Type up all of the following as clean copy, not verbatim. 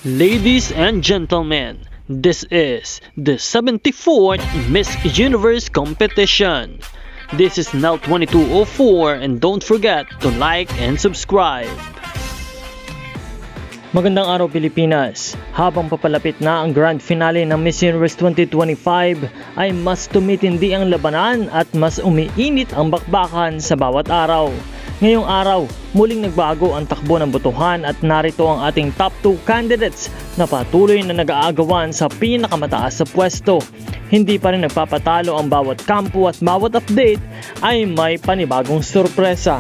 Ladies and gentlemen, this is the 74th Miss Universe competition. This is now 2204 and don't forget to like and subscribe. Magandang araw Pilipinas! Habang papalapit na ang grand finale ng Miss Universe 2025 ay mas tumitindi ang labanan at mas umiinit ang bakbakan sa bawat araw. Ngayong araw, muling nagbago ang takbo ng botohan at narito ang ating top 2 candidates na patuloy na nag-aagawan sa pinakamataas sa pwesto. Hindi pa rin nagpapatalo ang bawat kampo at bawat update ay may panibagong sorpresa.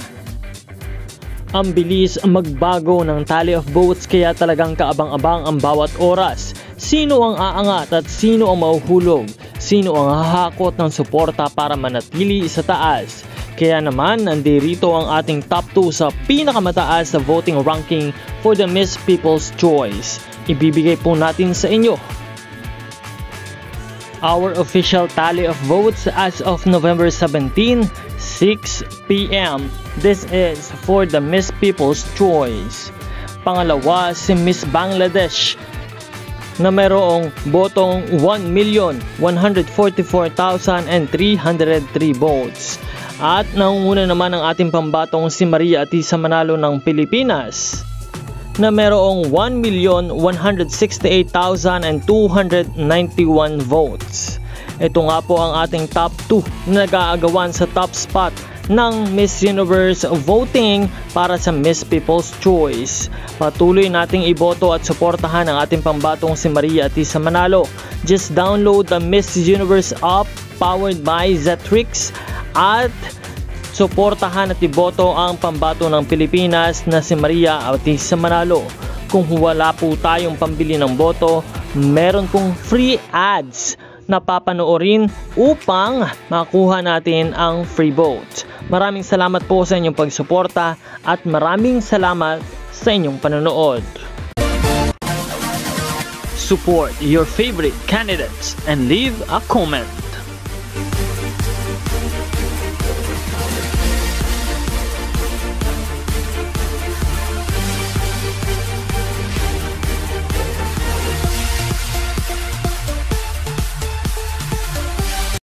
Ang bilis magbago ng tally of votes kaya talagang kaabang-abang ang bawat oras. Sino ang aangat at sino ang mahuhulog? Sino ang hahakot ng suporta para manatili sa taas? Kaya naman nandirito ang ating top 2 sa pinakamataas sa voting ranking for the Miss People's Choice. Ibibigay po natin sa inyo our official tally of votes as of November 17, 6 p.m. This is for the Miss People's Choice. Pangalawa si Miss Bangladesh na mayroong botong 1,144,303 votes. At nangunguna naman ang ating pambatong si Maria Atisa Manalo ng Pilipinas na mayroong 1,168,291 votes. Ito nga po ang ating top 2 na nag-aagawan sa top spot ng Miss Universe voting para sa Miss People's Choice. Patuloy nating iboto at suportahan ang ating pambatong si Maria Atisa Manalo. Just download the Miss Universe app powered by Zetrix at suportahan at iboto ang pambato ng Pilipinas na si Maria Atisa Manalo. Kung wala po tayong pambili ng boto, meron pong free ads na papanoorin upang makuha natin ang free vote. Maraming salamat po sa inyong pagsuporta at maraming salamat sa inyong panonood. Support your favorite candidates and leave a comment.